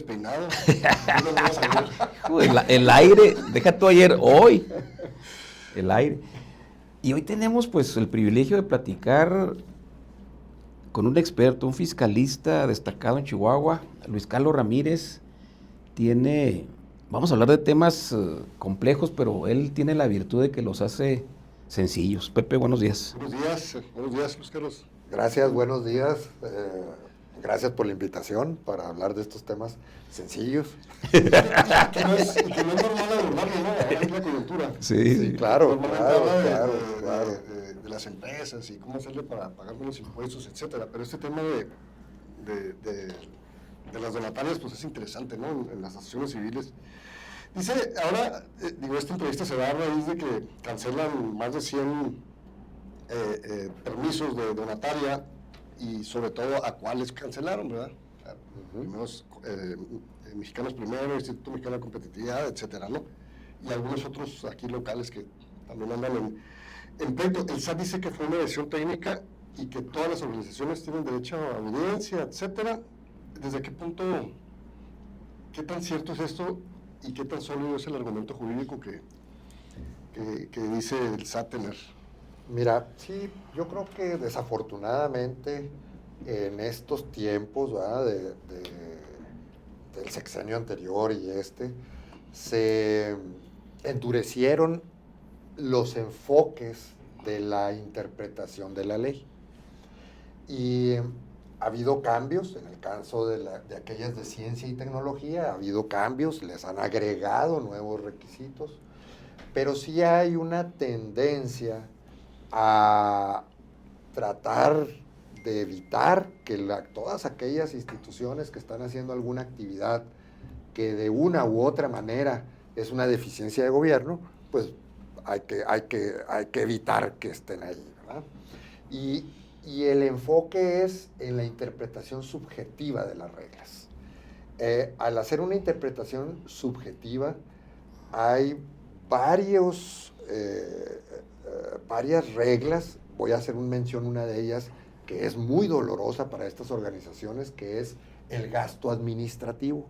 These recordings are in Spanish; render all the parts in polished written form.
despeinado. Yo no voy a salir. El aire, deja tú ayer, hoy, el aire. Y hoy tenemos pues el privilegio de platicar con un experto, un fiscalista destacado en Chihuahua, Luis Carlos Ramírez. Vamos a hablar de temas complejos, pero él tiene la virtud de que los hace sencillos. Pepe, buenos días. Buenos días, Luis Carlos. Gracias, buenos días. Gracias por la invitación para hablar de estos temas sencillos. Que no es normal abordarlo, ¿no? Es la coyuntura. Sí, claro, claro. De las empresas y cómo hacerle para pagar menos impuestos, etcétera. Pero este tema de las donatarias, pues es interesante, ¿no? En las asociaciones civiles. Dice, ahora, esta entrevista se da a raíz de que cancelan más de 100 permisos de donataria y sobre todo a cuáles cancelaron, ¿verdad? Primeros, Mexicanos Primero, Instituto Mexicano de Competitividad, etcétera, ¿no? Y algunos otros aquí locales que también andan en pleito. El SAT dice que fue una decisión técnica y que todas las organizaciones tienen derecho a audiencia, etcétera. ¿Desde qué punto, qué tan cierto es esto y qué tan sólido es el argumento jurídico que dice el SAT tener? Mira, sí, yo creo que desafortunadamente en estos tiempos, ¿verdad? Del sexenio anterior y se endurecieron los enfoques de la interpretación de la ley. Y ha habido cambios, en el caso de aquellas de ciencia y tecnología, ha habido cambios, les han agregado nuevos requisitos, pero sí hay una tendencia a tratar de evitar que todas aquellas instituciones que están haciendo alguna actividad que de una u otra manera es una deficiencia de gobierno, pues hay que evitar que estén ahí, ¿verdad? Y el enfoque es en la interpretación subjetiva de las reglas. Al hacer una interpretación subjetiva, hay varias reglas. Voy a hacer una de ellas que es muy dolorosa para estas organizaciones, que es el gasto administrativo.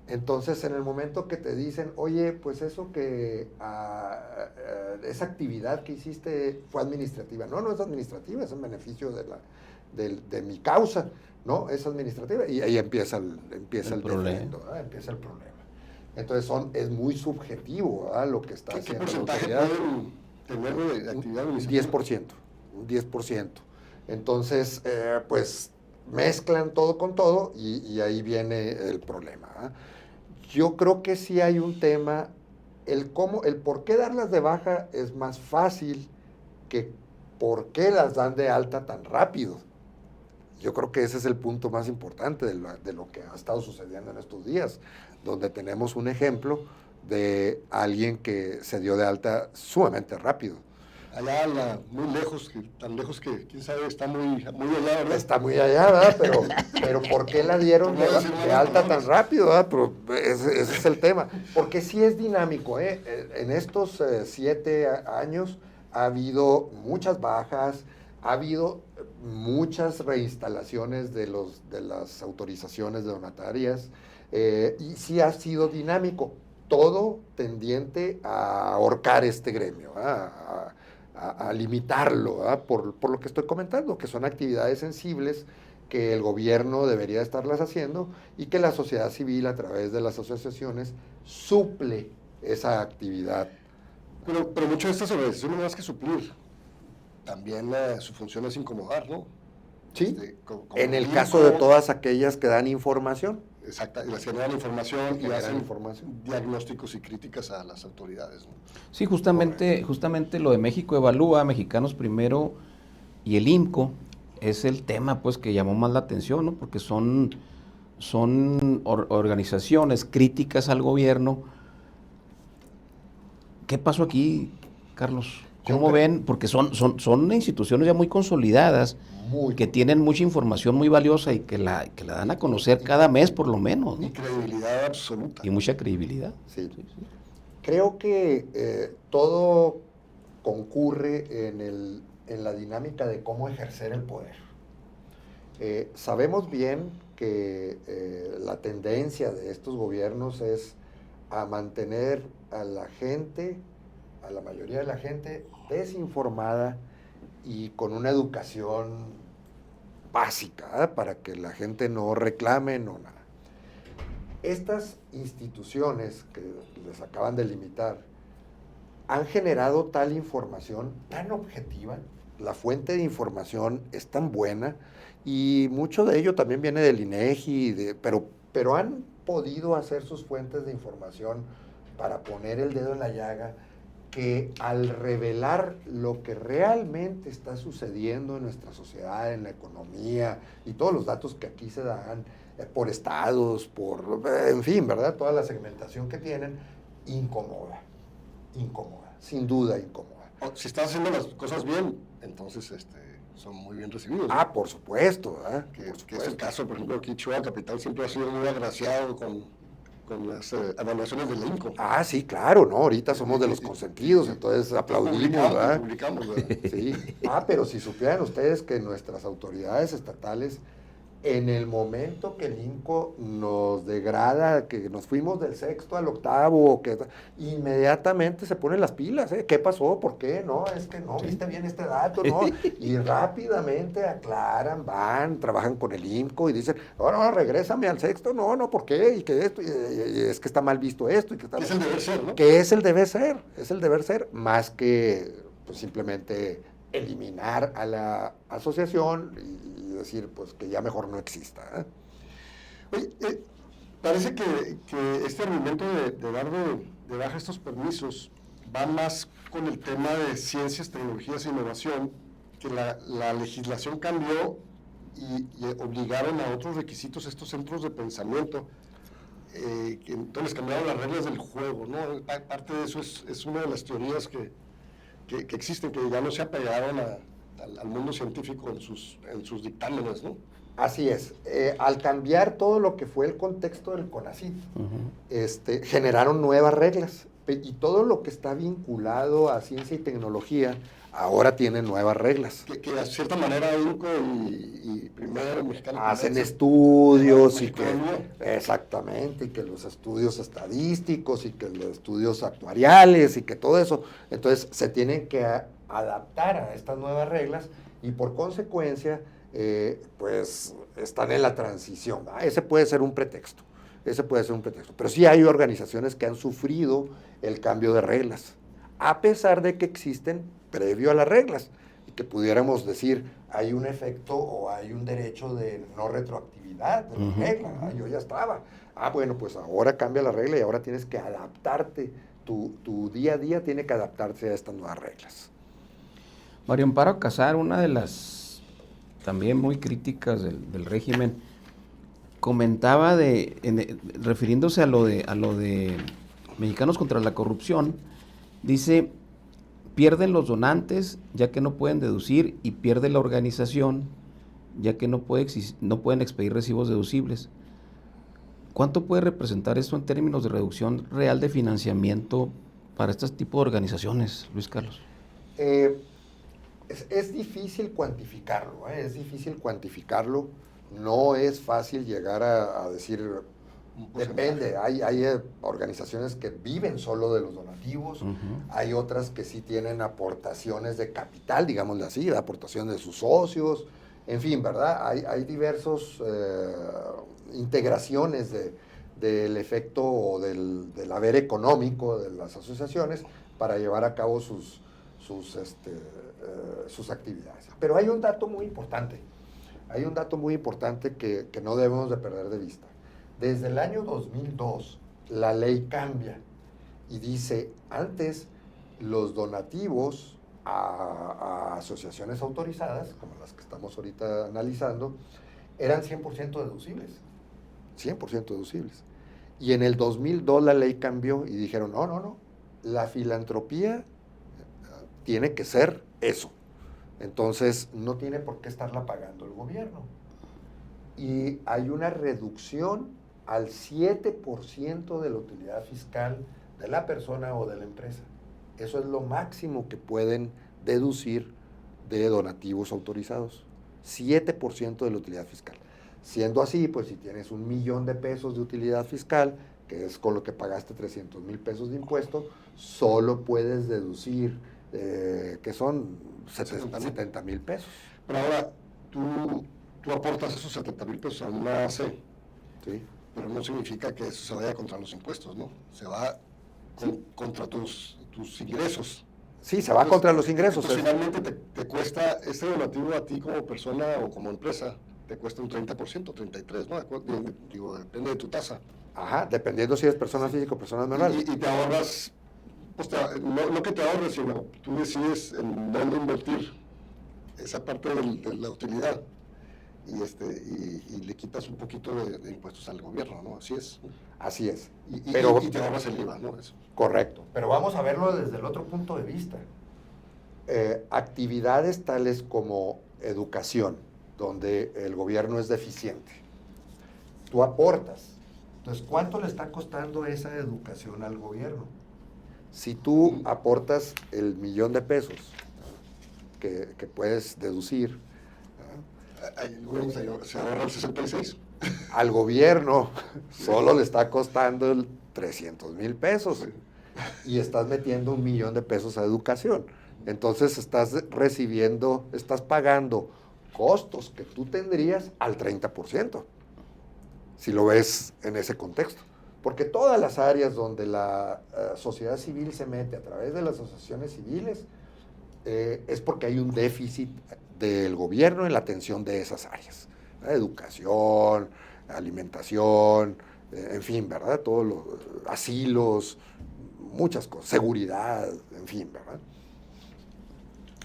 Entonces, en el momento que te dicen, oye, pues eso esa actividad que hiciste fue administrativa. No es administrativa, es en beneficio de mi causa, ¿no? Es administrativa. Y ahí empieza el defecto, ¿verdad? Empieza el problema. Entonces, es muy subjetivo, ¿verdad? Lo que está haciendo la autoridad. ¿Qué porcentaje pueden tener de actividad administrativa? Un 10%. Entonces, pues mezclan todo con todo y ahí viene el problema, ¿eh? Yo creo que sí hay un tema, el por qué darlas de baja es más fácil que por qué las dan de alta tan rápido. Yo creo que ese es el punto más importante de lo que ha estado sucediendo en estos días, donde tenemos un ejemplo de alguien que se dio de alta sumamente rápido. Allá, muy lejos, tan lejos que quién sabe, está muy allá, ¿verdad? Está muy allá, ¿verdad? Pero ¿por qué la dieron de alta tan rápido, ¿verdad? Pero ese es el tema. Porque sí es dinámico, ¿eh? En estos 7 años ha habido muchas bajas, ha habido muchas reinstalaciones de las autorizaciones de donatarias, y sí ha sido dinámico, todo tendiente a ahorcar este gremio, a limitarlo, por lo que estoy comentando, que son actividades sensibles que el gobierno debería estarlas haciendo y que la sociedad civil a través de las asociaciones suple esa actividad. Pero muchas de estas organizaciones no más que suplir, también su función es incomodar, ¿no? Sí, en el caso de todas aquellas que dan información. Exacto, y las que dan información y hacen diagnósticos y críticas a las autoridades, ¿no? Sí, justamente lo de México Evalúa, Mexicanos Primero y el IMCO es el tema pues que llamó más la atención, ¿no? Porque son organizaciones críticas al gobierno. ¿Qué pasó aquí, Carlos? ¿Cómo ven? Porque son instituciones ya muy consolidadas, que tienen mucha información muy valiosa y que la dan a conocer cada mes por lo menos, ¿no? Y credibilidad absoluta. Y mucha credibilidad. Sí. Creo que todo concurre en la dinámica de cómo ejercer el poder. Sabemos bien que la tendencia de estos gobiernos es a mantener a la gente, a la mayoría de la gente, desinformada y con una educación básica, para que la gente no reclame, no nada. Estas instituciones que les acaban de limitar han generado tal información tan objetiva, la fuente de información es tan buena, y mucho de ello también viene del INEGI, pero han podido hacer sus fuentes de información para poner el dedo en la llaga, que al revelar lo que realmente está sucediendo en nuestra sociedad, en la economía, y todos los datos que aquí se dan, por estados, en fin, ¿verdad? Toda la segmentación que tienen, incomoda, sin duda incomoda. Si estás haciendo las cosas bien, entonces son muy bien recibidos. Ah, por supuesto, ¿verdad? Que es el caso, por ejemplo, aquí Chihuahua Capital siempre ha sido muy agraciado con las evaluaciones del INCO. Ah, sí, claro, ¿no? Ahorita somos de los consentidos, entonces aplaudimos, ¿verdad? Publicamos, ¿verdad? Sí. Pero si supieran ustedes que nuestras autoridades estatales, en el momento que el INCO nos degrada, que nos fuimos del 6º al 8º, inmediatamente se ponen las pilas, ¿eh? ¿Qué pasó? ¿Por qué? No, es que no viste bien este dato, ¿no? Y rápidamente aclaran, trabajan con el INCO y dicen, no, regrésame al 6º, no, ¿por qué? Y que esto, y es que está mal visto esto. Y que está es el deber ser, ¿no? Que es el deber ser, más que pues, simplemente eliminar a la asociación y decir pues que ya mejor no exista. Oye, parece que este argumento de dar de baja estos permisos va más con el tema de ciencias, tecnologías e innovación, que la legislación cambió y obligaron a otros requisitos estos centros de pensamiento, que entonces cambiaron las reglas del juego, ¿no? Parte de eso es una de las teorías que existen, que ya no se apegaron al mundo científico en sus dictámenes, ¿no? Así es. Al cambiar todo lo que fue el contexto del CONACYT, generaron nuevas reglas, y todo lo que está vinculado a ciencia y tecnología ahora tiene nuevas reglas. Que de cierta manera INCO y Primero Mexicano hacen estudios exactamente, y que los estudios estadísticos y que los estudios actuariales y que todo eso, entonces se tienen que adaptar a estas nuevas reglas, y por consecuencia pues están en la transición, ¿verdad? Ese puede ser un pretexto, pero sí hay organizaciones que han sufrido el cambio de reglas, a pesar de que existen previo a las reglas, y que pudiéramos decir, hay un efecto o hay un derecho de no retroactividad de la regla, yo ya estaba. Bueno, pues ahora cambia la regla y ahora tienes que adaptarte, tu día a día tiene que adaptarse a estas nuevas reglas. Mario Amparo Casar, una de las también muy críticas del régimen, comentaba refiriéndose a lo de Mexicanos contra la Corrupción, dice: pierden los donantes ya que no pueden deducir, y pierde la organización ya que no pueden expedir recibos deducibles. ¿Cuánto puede representar esto en términos de reducción real de financiamiento para este tipo de organizaciones, Luis Carlos? Es difícil cuantificarlo, no es fácil llegar a decir, depende, hay organizaciones que viven solo de los donativos, hay otras que sí tienen aportaciones de capital, digámosle así, de aportaciones de sus socios, en fin, ¿verdad? Hay diversas integraciones del efecto o del haber económico de las asociaciones para llevar a cabo sus actividades. Pero hay un dato muy importante, que no debemos de perder de vista. Desde el año 2002, la ley cambia y dice, antes los donativos a asociaciones autorizadas, como las que estamos ahorita analizando, eran 100% deducibles. 100% deducibles. Y en el 2002 la ley cambió y dijeron, no, la filantropía tiene que ser eso. Entonces, no tiene por qué estarla pagando el gobierno. Y hay una reducción al 7% de la utilidad fiscal de la persona o de la empresa. Eso es lo máximo que pueden deducir de donativos autorizados. 7% de la utilidad fiscal. Siendo así, pues si tienes 1,000,000 de pesos de utilidad fiscal, que es con lo que pagaste 300,000 pesos de impuesto, solo puedes deducir, que son 70,000 pesos. Pero ahora, tú aportas esos 70,000 pesos a una AC, ¿Sí? pero no significa que eso se vaya contra los impuestos, ¿no? Se va contra tus ingresos. Sí, se va contra los ingresos. Entonces, finalmente te cuesta, este donativo a ti como persona o como empresa, te cuesta un 30%, 33%, ¿no? Digo, depende de tu tasa. Ajá, dependiendo si eres persona física o persona moral. Y te ahorras, pues no que te ahorres, sino tú decides en dónde invertir esa parte de la utilidad. Y le quitas un poquito de impuestos al gobierno, ¿no? Así es. Así es. Y Pero, te ahorras el IVA, ¿no? Eso. correcto. Pero vamos a verlo desde el otro punto de vista. Actividades tales como educación, donde el gobierno es deficiente. Tú aportas. Entonces, ¿cuánto le está costando esa educación al gobierno? Si tú aportas el 1,000,000 de pesos que puedes deducir, El gobierno se ahorra el 66. al gobierno solo le está costando el 300,000 pesos y estás metiendo 1,000,000 de pesos a educación. Entonces estás pagando costos que tú tendrías al 30%, si lo ves en ese contexto. Porque todas las áreas donde la sociedad civil se mete a través de las asociaciones civiles, es porque hay un déficit del gobierno en la atención de esas áreas. Educación, alimentación, en fin, ¿verdad? Todos los asilos, muchas cosas, seguridad, en fin, ¿verdad?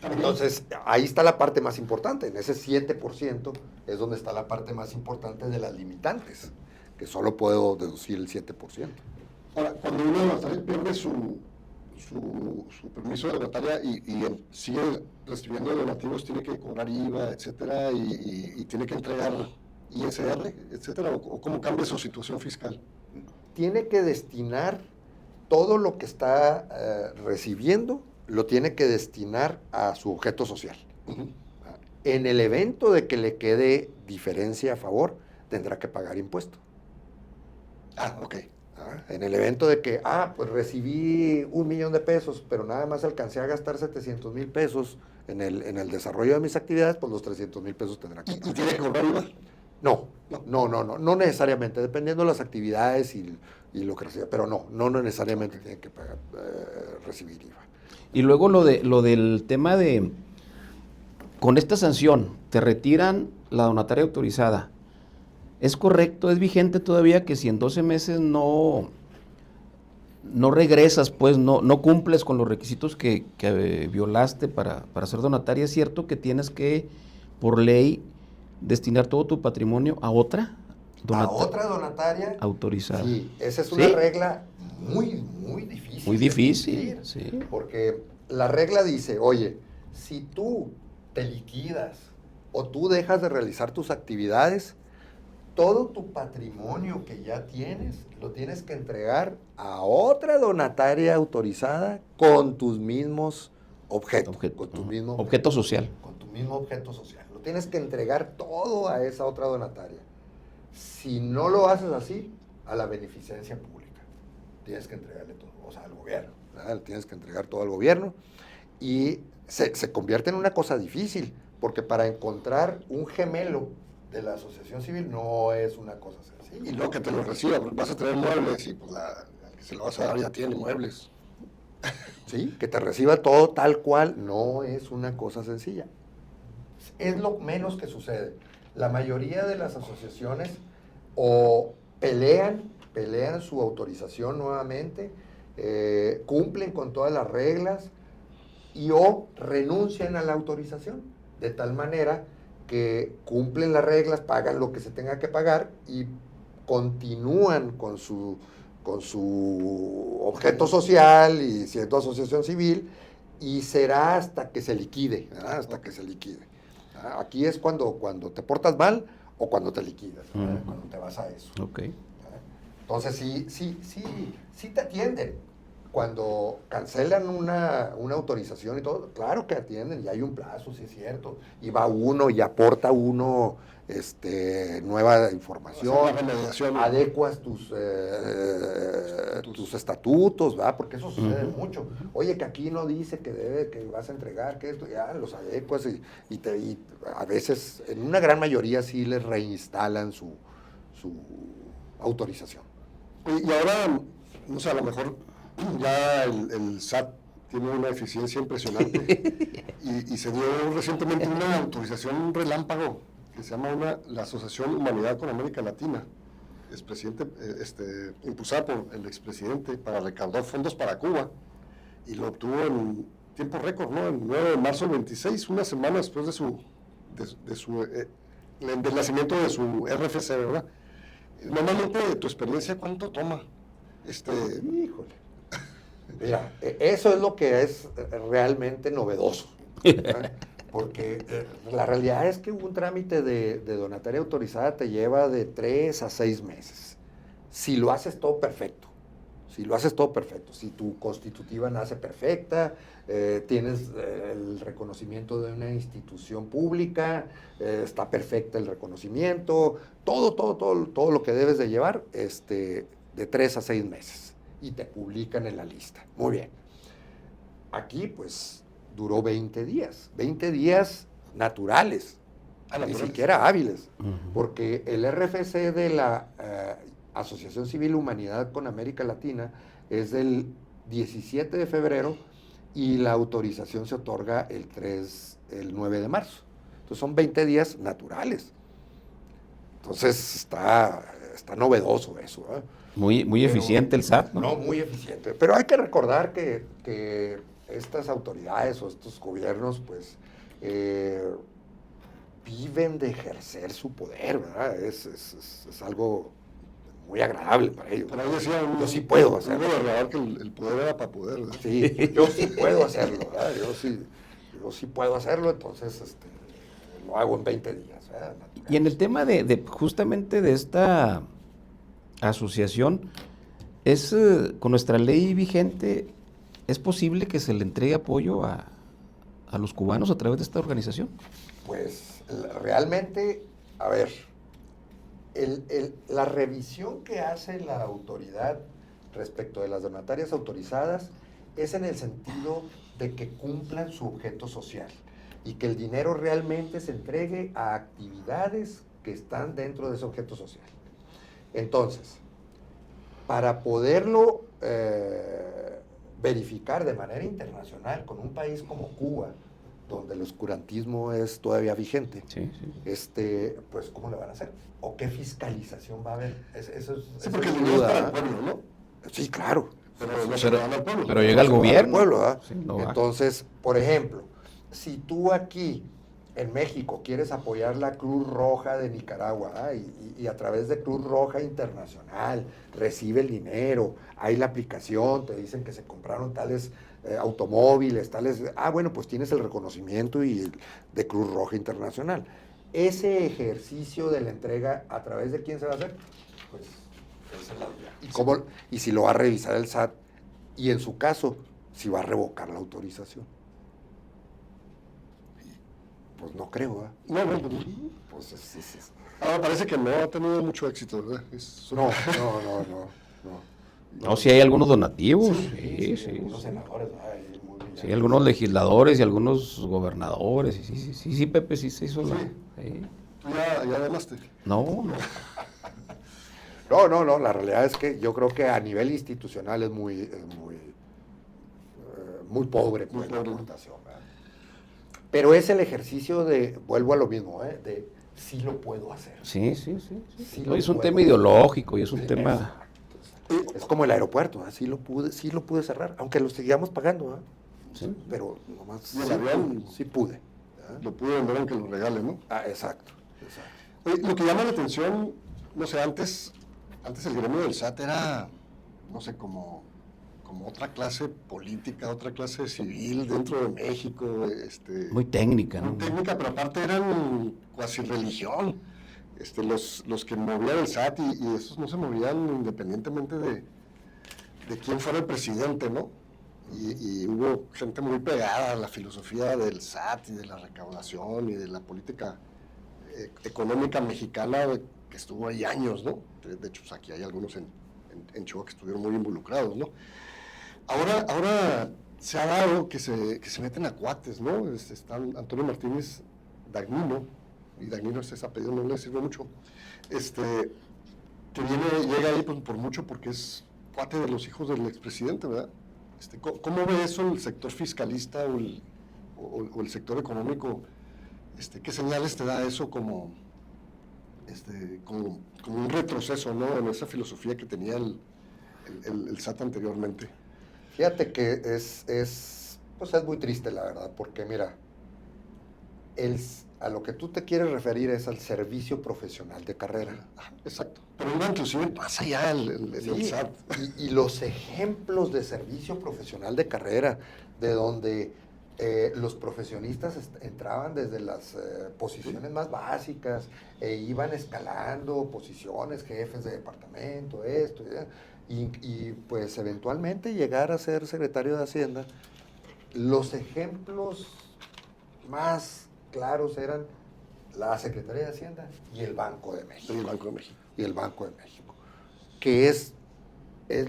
Entonces, ahí está la parte más importante. En ese 7% es donde está la parte más importante de las limitantes, que solo puedo deducir el 7%. Ahora, cuando una donataria pierde su permiso de donataria y sigue recibiendo donativos, tiene que cobrar IVA, etcétera, y tiene que entregar ISR, etcétera, o cómo cambia su situación fiscal. Tiene que destinar todo lo que está recibiendo, lo tiene que destinar a su objeto social. Uh-huh. En el evento de que le quede diferencia a favor, tendrá que pagar impuesto. Ok. En el evento de que, pues recibí 1,000,000 de pesos, pero nada más alcancé a gastar 700,000 pesos en el desarrollo de mis actividades, pues los 300,000 pesos tendrá que pagar. ¿Y tiene que cobrar IVA? No necesariamente, dependiendo de las actividades y lo que reciba, pero no necesariamente tiene que pagar, recibir IVA. Y luego lo del tema de, con esta sanción, te retiran la donataria autorizada. ¿Es correcto, es vigente todavía que si en 12 meses no regresas, pues no cumples con los requisitos que violaste para ser donataria? ¿Es cierto que tienes que, por ley, destinar todo tu patrimonio a otra donataria autorizada? Sí, esa es una regla muy, muy difícil. Muy difícil, sí. Porque la regla dice, oye, si tú te liquidas o tú dejas de realizar tus actividades, todo tu patrimonio que ya tienes, lo tienes que entregar a otra donataria autorizada con tus mismos objetos. Con tu mismo objeto social. Con tu mismo objeto social. Lo tienes que entregar todo a esa otra donataria. Si no lo haces así, a la beneficencia pública. Tienes que entregarle todo, o sea, al gobierno. ¿Verdad? Tienes que entregar todo al gobierno. Y se convierte en una cosa difícil, porque para encontrar un gemelo de la asociación civil no es una cosa sencilla. Y luego que te lo reciba, porque vas a traer muebles y pues al que se lo vas a dar ya tiene muebles. Sí, que te reciba todo tal cual no es una cosa sencilla. Es lo menos que sucede. La mayoría de las asociaciones o pelean su autorización nuevamente, cumplen con todas las reglas o renuncian a la autorización, de tal manera que cumplen las reglas, pagan lo que se tenga que pagar y continúan con su objeto social y siendo asociación civil, y será hasta que se liquide, ¿verdad? Hasta que se liquide. Aquí es cuando te portas mal o cuando te liquidas, cuando te vas a eso. Okay. Entonces sí te atienden. cuando cancelan una autorización y todo, claro que atienden y hay un plazo, sí es cierto, y va uno y aporta uno nueva información, Hacer la remediación. adecuas tus estatutos, ¿verdad? Porque eso sucede mucho. Oye, que aquí no dice que vas a entregar, que esto, ya los adecuas y a veces, en una gran mayoría sí les reinstalan su autorización. Y ahora, no sé, a lo mejor ya el SAT tiene una eficiencia impresionante y se dio recientemente una autorización relámpago que se llama la Asociación Humanidad con América Latina, impulsada por el expresidente para recaudar fondos para Cuba, y lo obtuvo en tiempo récord, ¿no? El 9 de marzo del 26, una semana después del nacimiento de su RFC, ¿verdad? Normalmente, de tu experiencia, ¿cuánto toma? Híjole. Mira, eso es lo que es realmente novedoso. ¿Eh? Porque la realidad es que un trámite de donataria autorizada te lleva de 3 a 6 meses. Si lo haces todo perfecto. Si tu constitutiva nace perfecta, tienes el reconocimiento de una institución pública, está perfecta el reconocimiento, todo lo que debes de llevar, de 3 a 6 meses. Y te publican en la lista. Muy bien. Aquí, pues, duró 20 días. 20 días naturales. Ni siquiera hábiles. Porque el RFC de la Asociación Civil Humanidad con América Latina es del 17 de febrero y la autorización se otorga el 9 de marzo. Entonces son 20 días naturales. Entonces está novedoso eso, ¿eh? Muy eficiente el SAT, ¿no? No, muy eficiente. Pero hay que recordar que estas autoridades o estos gobiernos, pues, viven de ejercer su poder, ¿verdad? Es algo muy agradable para ellos. Pero ahí decía yo sí puedo hacerlo. Que el poder era para poder, ¿verdad? Sí, yo sí puedo hacerlo, ¿verdad? Yo sí puedo hacerlo, entonces lo hago en 20 días, ¿verdad? Y en el tema de justamente de esta asociación, con nuestra ley vigente, ¿es posible que se le entregue apoyo a los cubanos a través de esta organización? Pues realmente, a ver, la revisión que hace la autoridad respecto de las donatarias autorizadas es en el sentido de que cumplan su objeto social y que el dinero realmente se entregue a actividades que están dentro de ese objeto social. Entonces, para poderlo verificar de manera internacional con un país como Cuba, donde el oscurantismo es todavía vigente, pues ¿cómo le van a hacer? ¿O qué fiscalización va a haber? Porque el dinero es para el pueblo, ¿no? Sí, claro. Pero llega al gobierno. Sí, entonces, por ejemplo, si tú aquí en México quieres apoyar la Cruz Roja de Nicaragua, y a través de Cruz Roja Internacional recibe el dinero, hay la aplicación, te dicen que se compraron tales automóviles, bueno, pues tienes el reconocimiento de Cruz Roja Internacional. Ese ejercicio de la entrega, ¿a través de quién se va a hacer? Pues esa es la duda. ¿Y si lo va a revisar el SAT? Y en su caso, si va a revocar la autorización. Pues no creo, ¿eh? No. Pues Ahora parece que no ha tenido mucho éxito, ¿verdad? No. No, sí hay algunos donativos. Sí. Algunos senadores, sí, algunos legisladores y algunos gobernadores. Sí, Pepe, sí se hizo. ¿Ya ademaste? No. No, la realidad es que yo creo que a nivel institucional es muy pobre pues, la aportación, ¿verdad? Pero es el ejercicio vuelvo a lo mismo, de sí lo puedo hacer. Sí. Es un tema ideológico y es un tema... Es como el aeropuerto, sí lo pude cerrar, aunque lo seguíamos pagando, Sí. Pero nomás sí pude. Lo pude vender aunque lo regale, ¿no? Exacto. Oye, lo que llama la atención, no sé, antes el gremio del SAT era, no sé, como otra clase política, otra clase civil dentro de México. Muy técnica, ¿no? Muy técnica, pero aparte eran cuasi religión. Los que movían el SAT y esos no se movían independientemente de de quién fuera el presidente, ¿no? Y hubo gente muy pegada a la filosofía del SAT y de la recaudación y de la política económica mexicana que estuvo ahí años, ¿no? De hecho, pues aquí hay algunos en Chihuahua que estuvieron muy involucrados, ¿no? Ahora se ha dado que se meten a cuates, ¿no? Está Antonio Martínez Dagnino, y Dagnino ese apellido no le sirve mucho, que llega ahí pues, por mucho porque es cuate de los hijos del expresidente, ¿verdad? ¿Cómo ve eso el sector fiscalista o el sector económico? ¿Qué señales te da eso como un retroceso, ¿no? En esa filosofía que tenía el SAT anteriormente. Fíjate que es muy triste, la verdad, porque mira, a lo que tú te quieres referir es al servicio profesional de carrera. Exacto. Pero iba inclusive más allá el SAT. Y los ejemplos de servicio profesional de carrera, de donde los profesionistas entraban desde las posiciones más básicas e iban escalando posiciones, jefes de departamento, esto, y pues eventualmente llegar a ser secretario de Hacienda. Los ejemplos más claros eran la Secretaría de Hacienda y el Banco de México. Y el Banco de México. Que es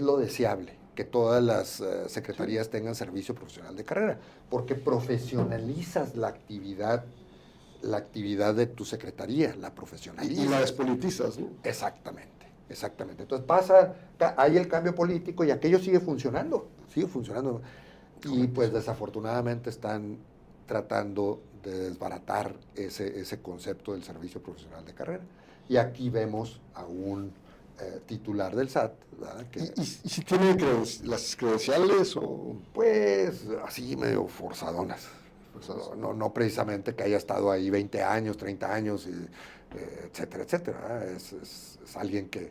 lo deseable, que todas las secretarías tengan servicio profesional de carrera, porque profesionalizas la actividad de tu secretaría, la profesionalizas. Y la despolitizas, ¿no? Exactamente. Entonces hay el cambio político y aquello sigue funcionando. Y pues desafortunadamente están tratando de desbaratar ese concepto del servicio profesional de carrera. Y aquí vemos a un titular del SAT, ¿verdad? ¿Y si tiene las credenciales o...? Pues así medio forzadonas. No precisamente que haya estado ahí 20 años, 30 años, etcétera, etcétera. Es alguien que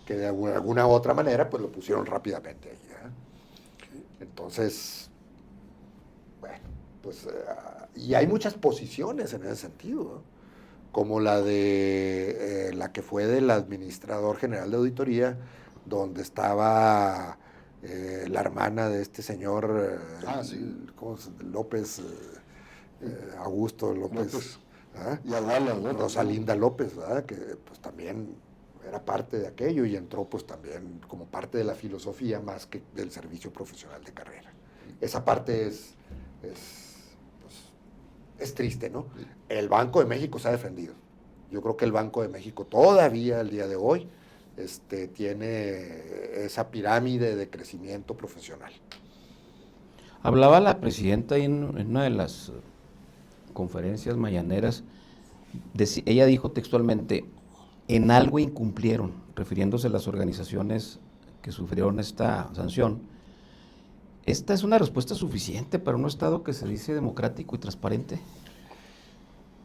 de alguna otra manera pues lo pusieron rápidamente ahí. Entonces, bueno, pues... y hay muchas posiciones en ese sentido, ¿no? Como la de la que fue del administrador general de auditoría, donde estaba la hermana de este señor López, Augusto López, y Adala, ¿no? Rosalinda López, ¿verdad? Que pues también era parte de aquello y entró pues también como parte de la filosofía más que del servicio profesional de carrera. Esa parte es triste, ¿no? El Banco de México se ha defendido. Yo creo que el Banco de México todavía, al día de hoy, tiene esa pirámide de crecimiento profesional. Hablaba la presidenta en una de las conferencias mañaneras, ella dijo textualmente, en algo incumplieron, refiriéndose a las organizaciones que sufrieron esta sanción. ¿Esta es una respuesta suficiente para un Estado que se dice democrático y transparente?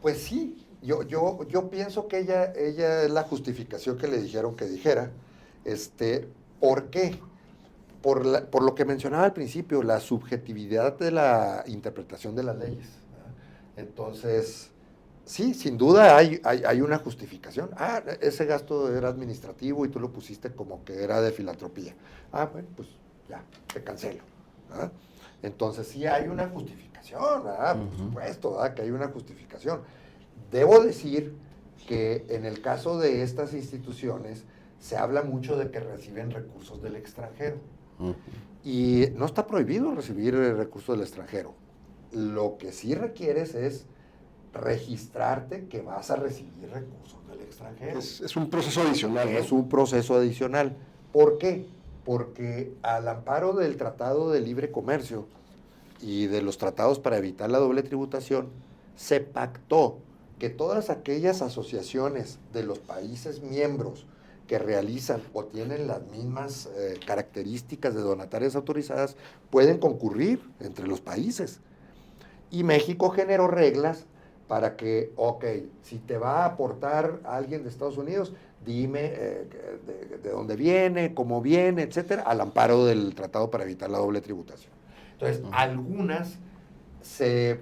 Pues sí, yo pienso que ella es la justificación que le dijeron que dijera. ¿Por qué? Por lo que mencionaba al principio, la subjetividad de la interpretación de las leyes. Entonces, sí, sin duda hay una justificación. Ese gasto era administrativo y tú lo pusiste como que era de filantropía. Bueno, pues ya, te cancelo. Entonces sí hay una justificación, por supuesto, que hay una justificación. Debo decir que en el caso de estas instituciones se habla mucho de que reciben recursos del extranjero. Y no está prohibido recibir recursos del extranjero. Lo que sí requieres es registrarte que vas a recibir recursos del extranjero. Es un proceso adicional, ¿no? Es un proceso adicional. ¿Por qué? Porque al amparo del Tratado de Libre Comercio y de los tratados para evitar la doble tributación, se pactó que todas aquellas asociaciones de los países miembros que realizan o tienen las mismas características de donatarias autorizadas pueden concurrir entre los países. Y México generó reglas para que, si te va a aportar alguien de Estados Unidos, dime de dónde viene, cómo viene, etcétera, al amparo del Tratado para evitar la doble tributación. Entonces, algunas se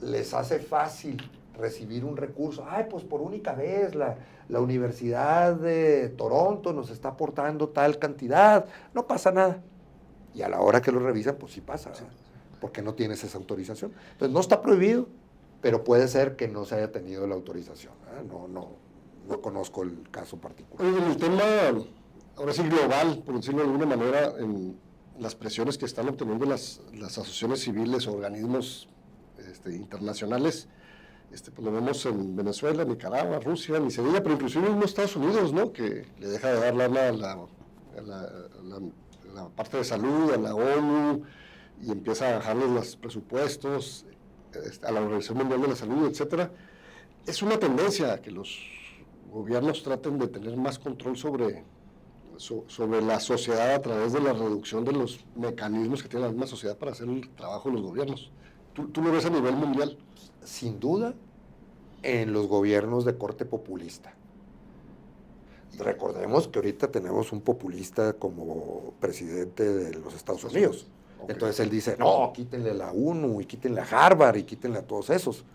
les hace fácil recibir un recurso. Ay, pues por única vez la Universidad de Toronto nos está aportando tal cantidad, no pasa nada. Y a la hora que lo revisan, pues sí pasa, porque no tienes esa autorización. Entonces no está prohibido, pero puede ser que no se haya tenido la autorización. No conozco el caso particular. Oye, en el tema, ahora sí global, por decirlo de alguna manera, en las presiones que están obteniendo las asociaciones civiles o organismos internacionales, pues lo vemos en Venezuela, Nicaragua, Rusia, ni se diga, pero inclusive en Estados Unidos, ¿no? Que le deja de dar lana a la parte de salud, a la ONU, y empieza a bajarles los presupuestos, a la Organización Mundial de la Salud, etcétera. Es una tendencia que los gobiernos traten de tener más control sobre la sociedad a través de la reducción de los mecanismos que tiene la misma sociedad para hacer el trabajo de los gobiernos. ¿Tú lo ves a nivel mundial? Sin duda, en los gobiernos de corte populista. Recordemos que ahorita tenemos un populista como presidente de los Estados Unidos. Okay. Entonces él dice, no, quítenle la ONU, y quítenle a Harvard, y quítenle a todos esos.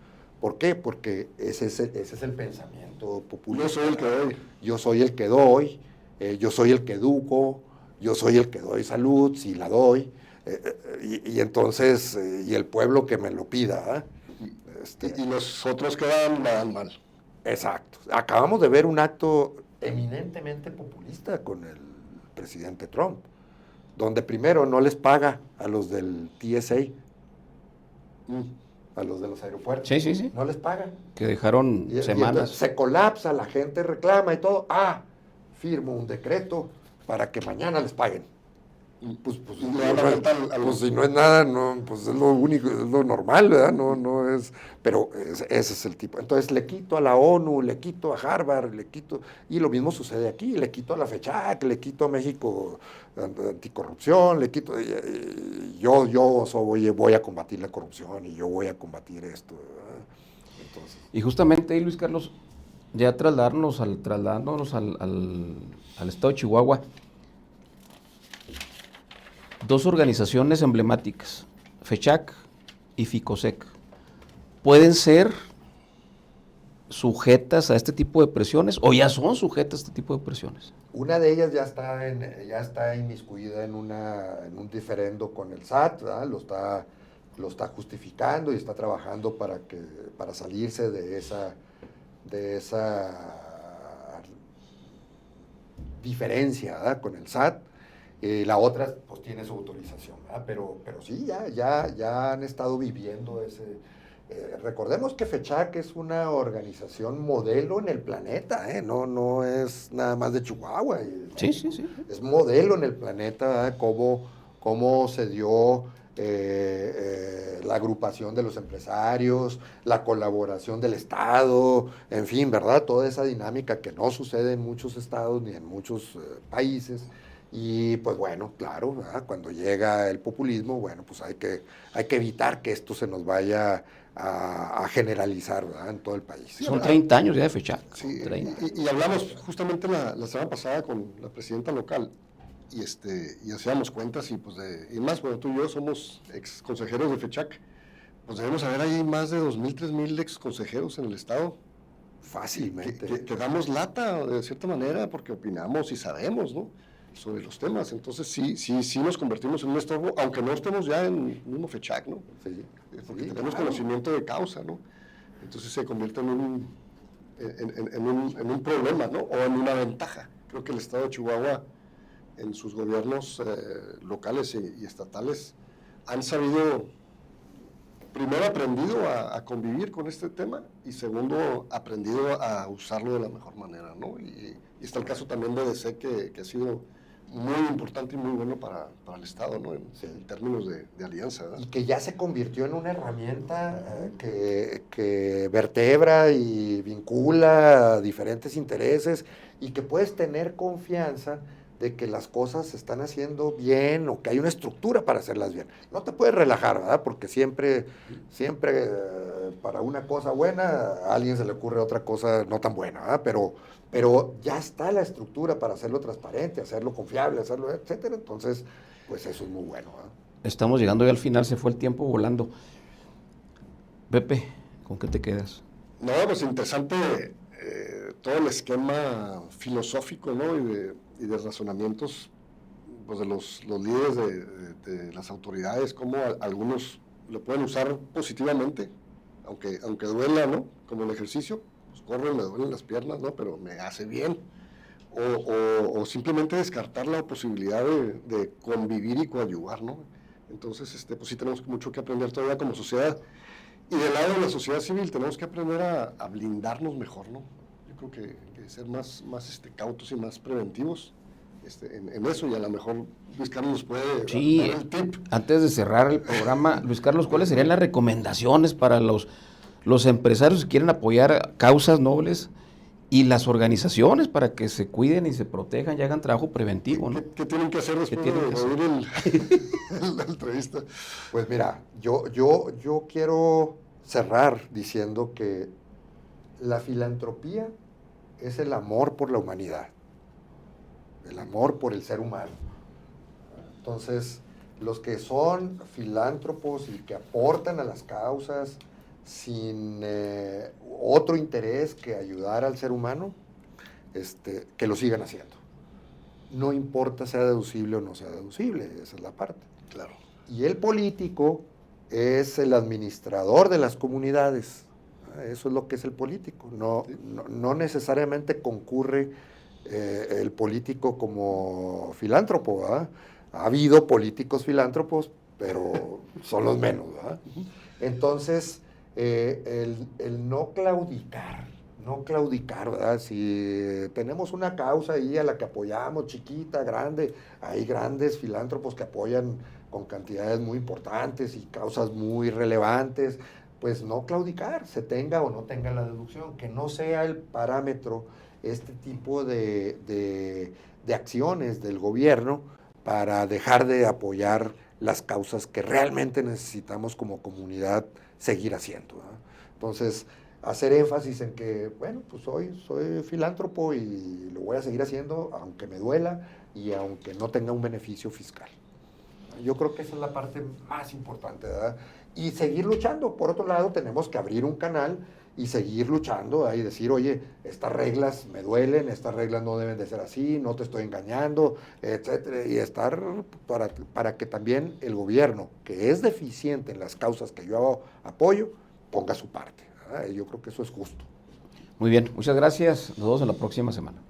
¿Por qué? Porque ese es el pensamiento populista. Yo soy el que doy. Yo soy el que doy, yo soy el que educo, yo soy el que doy salud, si la doy, y entonces, y el pueblo que me lo pida. Y los otros que dan mal. Exacto. Acabamos de ver un acto eminentemente populista con el presidente Trump, donde primero no les paga a los del TSA, a los de los aeropuertos. Sí. No les paga. Que dejaron semanas. Y se colapsa, la gente reclama y todo. Firmo un decreto para que mañana les paguen. Pues si no es nada, pues es lo único, es lo normal, ¿verdad? No es, pero ese es el tipo. Entonces le quito a la ONU, le quito a Harvard, y lo mismo sucede aquí, le quito a la FECHAC, le quito a México Anticorrupción, le quito, yo voy a combatir la corrupción y yo voy a combatir esto, ¿verdad? Entonces, y justamente ahí, Luis Carlos, ya trasladándonos al estado de Chihuahua, dos organizaciones emblemáticas, FECHAC y FICOSEC, pueden ser sujetas a este tipo de presiones o ya son sujetas a este tipo de presiones. Una de ellas ya está inmiscuida en un diferendo con el SAT, ¿verdad? Lo está justificando y está trabajando para salirse de esa diferencia, ¿verdad? Con el SAT. La otra pues tiene su autorización, ¿verdad? Pero sí, ya han estado viviendo ese. Recordemos que FECHAC es una organización modelo en el planeta, no es nada más de Chihuahua. Sí. Es modelo en el planeta, ¿verdad? Cómo se dio la agrupación de los empresarios, la colaboración del Estado, en fin, ¿verdad? Toda esa dinámica que no sucede en muchos estados ni en muchos países. Y pues bueno, claro, ¿verdad? Cuando llega el populismo, bueno, pues hay que evitar que esto se nos vaya a generalizar, ¿verdad? En todo el país. Son 30 años ya de FECHAC. Sí, y hablamos justamente la semana pasada con la presidenta local y hacíamos cuentas y más, bueno, tú y yo somos ex consejeros de FECHAC, pues debemos haber ahí más de 2,000, 3,000 ex consejeros en el estado. Fácilmente. Que damos lata, de cierta manera, porque opinamos y sabemos, ¿no?, sobre los temas. Entonces sí nos convertimos en un estorbo, aunque no estemos ya en el mismo FECHAC, ¿no? Sí. Porque tenemos conocimiento de causa, ¿no? Entonces se convierte en un problema, ¿no? O en una ventaja. Creo que el estado de Chihuahua, en sus gobiernos locales y estatales, han sabido, primero aprendido a convivir con este tema y segundo aprendido a usarlo de la mejor manera, ¿no? Y está el caso también de DC que ha sido muy importante y muy bueno para el Estado, ¿no? En términos de alianza, ¿verdad? Y que ya se convirtió en una herramienta que vertebra y vincula diferentes intereses y que puedes tener confianza de que las cosas se están haciendo bien o que hay una estructura para hacerlas bien. No te puedes relajar, ¿verdad? Porque siempre para una cosa buena a alguien se le ocurre otra cosa no tan buena, ¿verdad? Pero ya está la estructura para hacerlo transparente, hacerlo confiable, hacerlo, etcétera. Entonces, pues eso es muy bueno, ¿verdad? Estamos llegando ya al final, se fue el tiempo volando. Pepe, ¿con qué te quedas? No, pues interesante todo el esquema filosófico, ¿no? Y de razonamientos pues, de los líderes de las autoridades, cómo algunos lo pueden usar positivamente, aunque duela, ¿no? Como el ejercicio, pues corro, me duelen las piernas, ¿no? Pero me hace bien. O simplemente descartar la posibilidad de convivir y coadyuvar, ¿no? Entonces, pues sí tenemos mucho que aprender todavía como sociedad. Y del lado de la sociedad civil tenemos que aprender a blindarnos mejor, ¿no? Yo creo que ser más cautos y más preventivos en eso, y a lo mejor Luis Carlos nos puede Sí, dar el tip. antes de cerrar el programa, Luis Carlos, ¿cuáles serían las recomendaciones para los empresarios que quieren apoyar causas nobles y las organizaciones para que se cuiden y se protejan y hagan trabajo preventivo, ¿no? ¿Qué tienen que hacer después de oír la entrevista? Pues mira, yo quiero cerrar diciendo que la filantropía es el amor por la humanidad, el amor por el ser humano. Entonces, los que son filántropos y que aportan a las causas sin otro interés que ayudar al ser humano, que lo sigan haciendo. No importa sea deducible o no sea deducible, esa es la parte. Claro. Y el político es el administrador de las comunidades. Eso es lo que es el político. No necesariamente concurre el político como filántropo, ¿verdad? Ha habido políticos filántropos, pero son los menos, ¿verdad? Entonces, el no claudicar, ¿verdad? Si tenemos una causa ahí a la que apoyamos, chiquita, grande, hay grandes filántropos que apoyan con cantidades muy importantes y causas muy relevantes, pues no claudicar, se tenga o no tenga la deducción, que no sea el parámetro este tipo de acciones del gobierno para dejar de apoyar las causas que realmente necesitamos como comunidad seguir haciendo, ¿no? Entonces, hacer énfasis en que, bueno, pues soy filántropo y lo voy a seguir haciendo aunque me duela y aunque no tenga un beneficio fiscal. Yo creo que esa es la parte más importante, ¿verdad? Y seguir luchando. Por otro lado, tenemos que abrir un canal y seguir luchando, ¿verdad? Y decir, oye, estas reglas me duelen, estas reglas no deben de ser así, no te estoy engañando, etcétera. Y estar para que también el gobierno, que es deficiente en las causas que yo apoyo, ponga su parte, ¿verdad? Yo creo que eso es justo. Muy bien, muchas gracias. Nos vemos en la próxima semana.